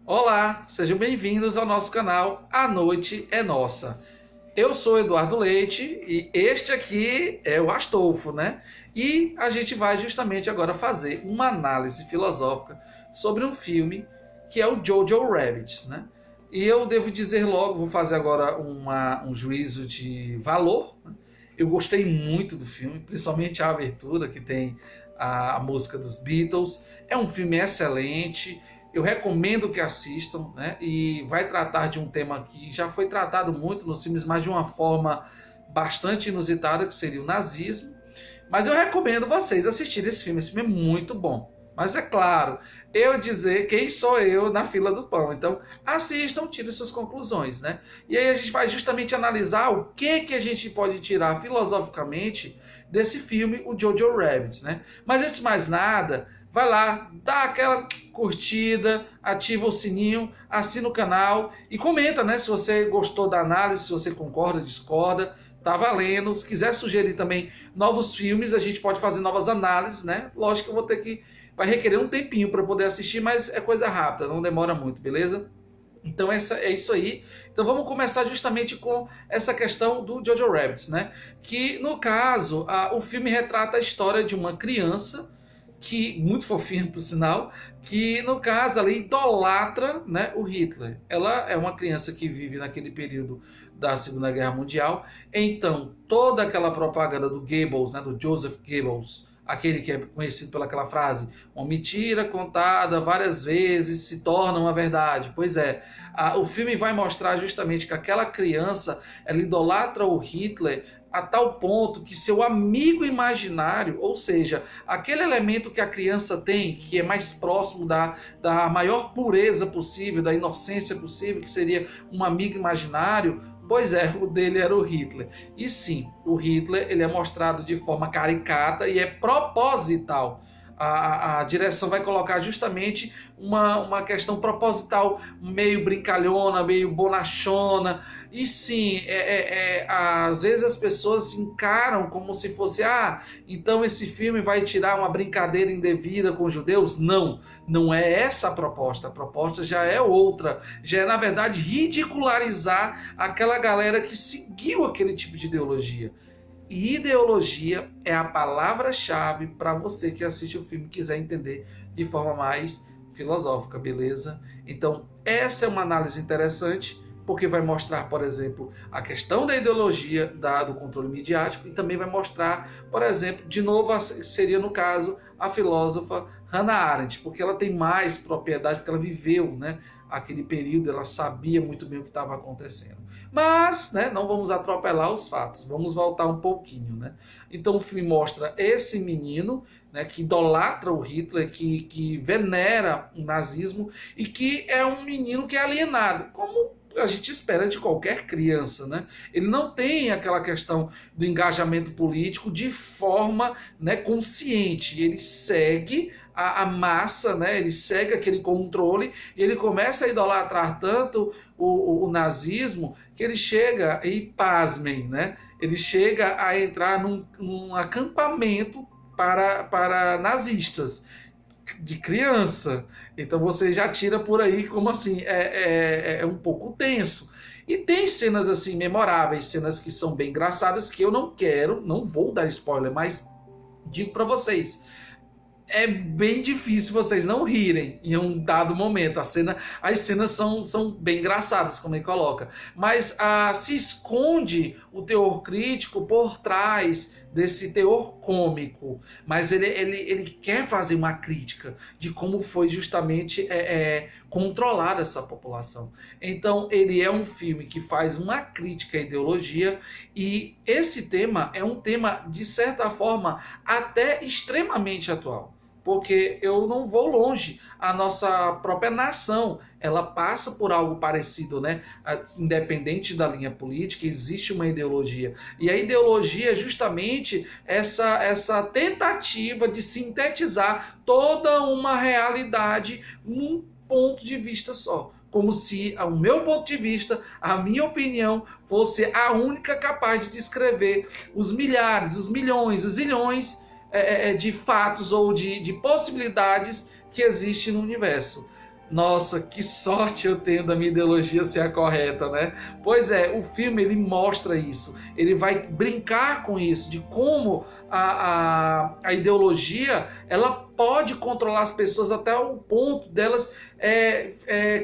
Olá, sejam bem-vindos ao nosso canal A Noite é Nossa. Eu sou Eduardo Leite e este aqui é o Astolfo, né? E a gente vai justamente agora fazer uma análise filosófica sobre um filme que é o Jojo Rabbit, né? E eu devo dizer logo, vou fazer agora um juízo de valor, né? Eu gostei muito do filme, principalmente a abertura que tem a música dos Beatles. É um filme excelente. Eu recomendo que assistam, né? E vai tratar de um tema que já foi tratado muito nos filmes, mas de uma forma bastante inusitada, que seria o nazismo. Mas eu recomendo vocês assistirem esse filme. Esse filme é muito bom. Mas é claro, eu dizer quem sou eu na fila do pão. Então, assistam, tirem suas conclusões, né? E aí a gente vai justamente analisar o que a gente pode tirar filosoficamente desse filme, o Jojo Rabbit, né? Mas antes de mais nada, vai lá, dá aquela curtida, ativa o sininho, assina o canal e comenta, né? Se você gostou da análise, se você concorda, discorda, tá valendo. Se quiser sugerir também novos filmes, a gente pode fazer novas análises, né? Lógico que eu vou ter que... Vai requerer um tempinho para poder assistir, mas é coisa rápida, não demora muito, beleza? Então é isso aí. Então vamos começar justamente com essa questão do Jojo Rabbit, né? Que no caso, o filme retrata a história de uma criança que, muito fofinha por sinal, que no caso ela idolatra, né, o Hitler. Ela é uma criança que vive naquele período da Segunda Guerra Mundial, então toda aquela propaganda do Goebbels, né, do Joseph Goebbels, aquele que é conhecido pelaquela frase, uma mentira contada várias vezes se torna uma verdade. Pois é, o filme vai mostrar justamente que aquela criança, ela idolatra o Hitler a tal ponto que seu amigo imaginário, ou seja, aquele elemento que a criança tem, que é mais próximo da maior pureza possível, da inocência possível, que seria um amigo imaginário, pois é, o dele era o Hitler. E sim, o Hitler ele é mostrado de forma caricata e é proposital. A direção vai colocar justamente uma questão proposital, meio brincalhona, meio bonachona. E sim, às vezes as pessoas se encaram como se fosse, então esse filme vai tirar uma brincadeira indevida com os judeus. Não, não é essa a proposta. A proposta já é outra. Já é, na verdade, ridicularizar aquela galera que seguiu aquele tipo de ideologia. E ideologia é a palavra-chave para você que assiste o filme e quiser entender de forma mais filosófica, beleza? Então, essa é uma análise interessante, porque vai mostrar, por exemplo, a questão da ideologia do controle midiático e também vai mostrar, por exemplo, de novo, seria no caso, a filósofa Hannah Arendt, porque ela tem mais propriedade, porque ela viveu, né, aquele período, ela sabia muito bem o que estava acontecendo. Mas, né, não vamos atropelar os fatos, vamos voltar um pouquinho, né? Então o filme mostra esse menino, né, que idolatra o Hitler, que venera o nazismo e que é um menino que é alienado, como a gente espera de qualquer criança, né? Ele não tem aquela questão do engajamento político de forma, né, consciente. Ele segue a massa, né? Ele segue aquele controle e ele começa a idolatrar tanto o nazismo que ele chega, e pasmem, né? Ele chega a entrar num acampamento para nazistas de criança. Então você já tira por aí como assim, é um pouco tenso. E tem cenas assim memoráveis, cenas que são bem engraçadas, que eu não vou dar spoiler, mas digo para vocês, é bem difícil vocês não rirem em um dado momento. As cenas são bem engraçadas, como ele coloca. Mas se esconde o teor crítico por trás desse teor cômico. Mas ele quer fazer uma crítica de como foi justamente controlada essa população. Então, ele é um filme que faz uma crítica à ideologia e esse tema é um tema, de certa forma, até extremamente atual. Porque eu não vou longe, a nossa própria nação, ela passa por algo parecido, né? Independente da linha política, existe uma ideologia. E a ideologia é justamente essa tentativa de sintetizar toda uma realidade num ponto de vista só. Como se o meu ponto de vista, a minha opinião, fosse a única capaz de descrever os milhares, os milhões, os zilhões de fatos ou de possibilidades que existem no universo. Nossa, que sorte eu tenho da minha ideologia ser a correta, né? Pois é, o filme ele mostra isso, ele vai brincar com isso, de como a ideologia ela pode controlar as pessoas até o ponto delas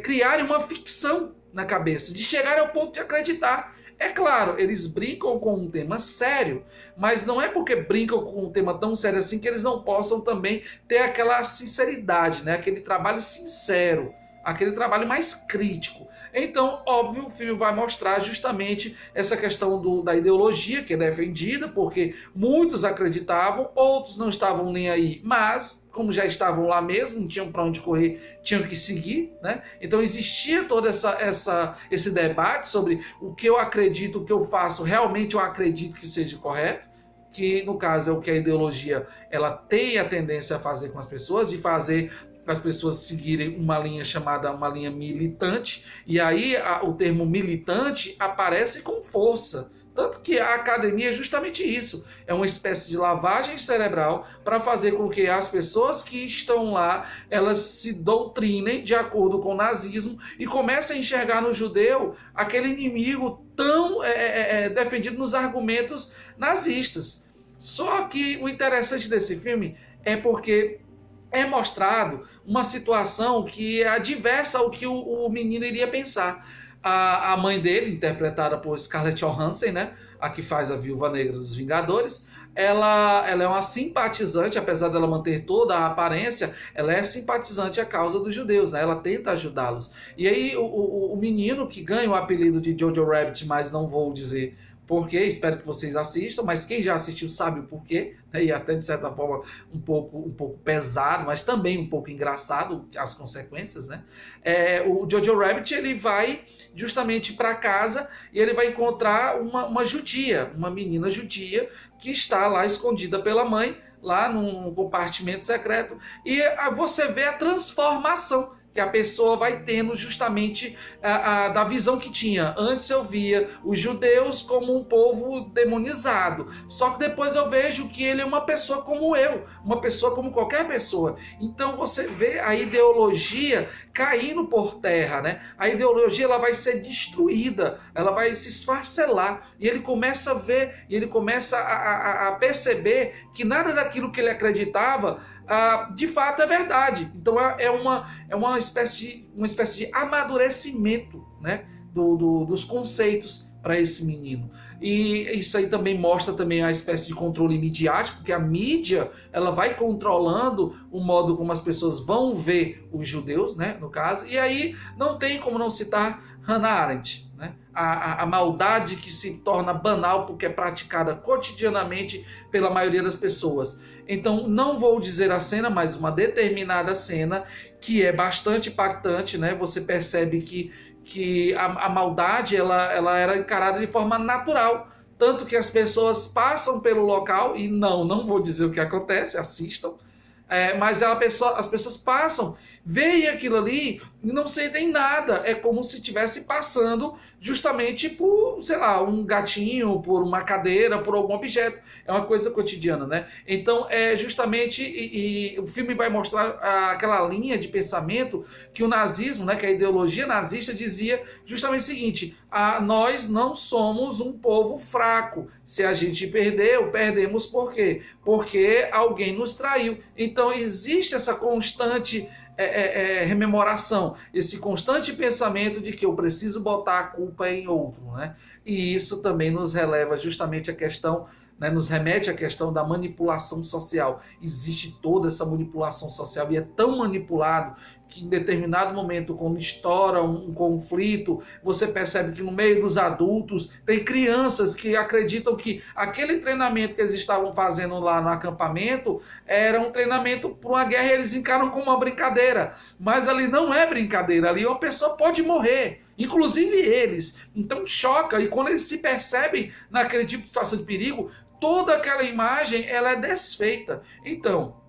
criarem uma ficção na cabeça, de chegar ao ponto de acreditar. É claro, eles brincam com um tema sério, mas não é porque brincam com um tema tão sério assim que eles não possam também ter aquela sinceridade, né? Aquele trabalho sincero, aquele trabalho mais crítico. Então, óbvio, o filme vai mostrar justamente essa questão da ideologia que é defendida, porque muitos acreditavam, outros não estavam nem aí, mas como já estavam lá mesmo, não tinham para onde correr, tinham que seguir, né? Então existia todo esse debate sobre o que eu acredito, o que eu faço, realmente eu acredito que seja correto, que no caso é o que a ideologia ela tem a tendência a fazer com as pessoas, de fazer as pessoas seguirem uma linha chamada uma linha militante, e aí o termo militante aparece com força. Tanto que a academia é justamente isso, é uma espécie de lavagem cerebral para fazer com que as pessoas que estão lá, elas se doutrinem de acordo com o nazismo e comecem a enxergar no judeu aquele inimigo tão defendido nos argumentos nazistas. Só que o interessante desse filme é porque é mostrado uma situação que é adversa ao que o menino iria pensar. A mãe dele, interpretada por Scarlett Johansson, né, a que faz a Viúva Negra dos Vingadores, ela é uma simpatizante, apesar dela manter toda a aparência, ela é simpatizante à causa dos judeus, né? Ela tenta ajudá-los. E aí o menino que ganha o apelido de Jojo Rabbit, mas não vou dizer porquê, espero que vocês assistam, mas quem já assistiu sabe o porquê, né? E até de certa forma um pouco pesado, mas também um pouco engraçado as consequências, né? O Jojo Rabbit ele vai justamente para casa e ele vai encontrar uma judia, uma menina judia que está lá escondida pela mãe, lá num compartimento secreto, e você vê a transformação que a pessoa vai tendo justamente da visão que tinha. Antes eu via os judeus como um povo demonizado, só que depois eu vejo que ele é uma pessoa como eu, uma pessoa como qualquer pessoa. Então você vê a ideologia caindo por terra, né? A ideologia ela vai ser destruída, ela vai se esfacelar, e ele começa a ver, e ele começa a perceber que nada daquilo que ele acreditava de fato é verdade. Então é uma espécie de amadurecimento, né, dos conceitos para esse menino. E isso aí também mostra também a espécie de controle midiático, que a mídia ela vai controlando o modo como as pessoas vão ver os judeus, né, no caso. E aí não tem como não citar Hannah Arendt, né? A maldade que se torna banal porque é praticada cotidianamente pela maioria das pessoas. Então não vou dizer a cena, mas uma determinada cena que é bastante impactante, né? Você percebe que a maldade ela era encarada de forma natural, tanto que as pessoas passam pelo local e não vou dizer o que acontece, assistam. Mas as pessoas passam, veem aquilo ali e não sentem nada. É como se estivesse passando justamente por, sei lá, um gatinho, por uma cadeira, por algum objeto. É uma coisa cotidiana, né? Então, justamente, e o filme vai mostrar aquela linha de pensamento que o nazismo, né, que a ideologia nazista dizia justamente o seguinte: nós não somos um povo fraco. Se a gente perdeu, perdemos por quê? Porque alguém nos traiu. Então, existe essa constante rememoração, esse constante pensamento de que eu preciso botar a culpa em outro, né? E isso também nos releva justamente a questão, né, nos remete à questão da manipulação social. Existe toda essa manipulação social e é tão manipulado que em determinado momento, quando estoura um conflito, você percebe que no meio dos adultos tem crianças que acreditam que aquele treinamento que eles estavam fazendo lá no acampamento era um treinamento para uma guerra e eles encaram como uma brincadeira. Mas ali não é brincadeira, ali uma pessoa pode morrer, inclusive eles. Então choca, e quando eles se percebem naquele tipo de situação de perigo, toda aquela imagem ela é desfeita. Então,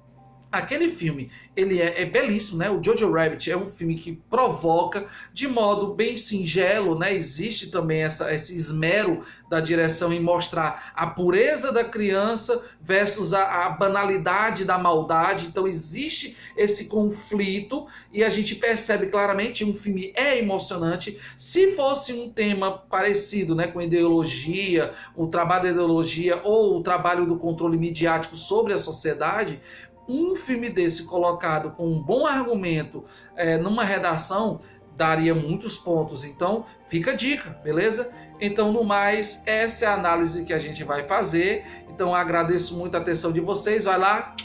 Aquele filme, ele é belíssimo, né? O Jojo Rabbit é um filme que provoca de modo bem singelo, né? Existe também esse esmero da direção em mostrar a pureza da criança versus a banalidade da maldade. Então existe esse conflito e a gente percebe claramente que um filme é emocionante. Se fosse um tema parecido, né, com ideologia, o trabalho da ideologia ou o trabalho do controle midiático sobre a sociedade, um filme desse colocado com um bom argumento numa redação daria muitos pontos. Então fica a dica, beleza? Então, no mais, essa é a análise que a gente vai fazer. Então agradeço muito a atenção de vocês. Vai lá,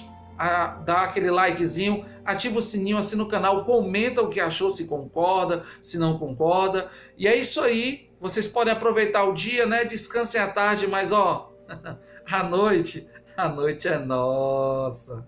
dá aquele likezinho, ativa o sininho, assina o canal, comenta o que achou, se concorda, se não concorda. E é isso aí. Vocês podem aproveitar o dia, né? Descansem à tarde, mas ó, a noite é nossa.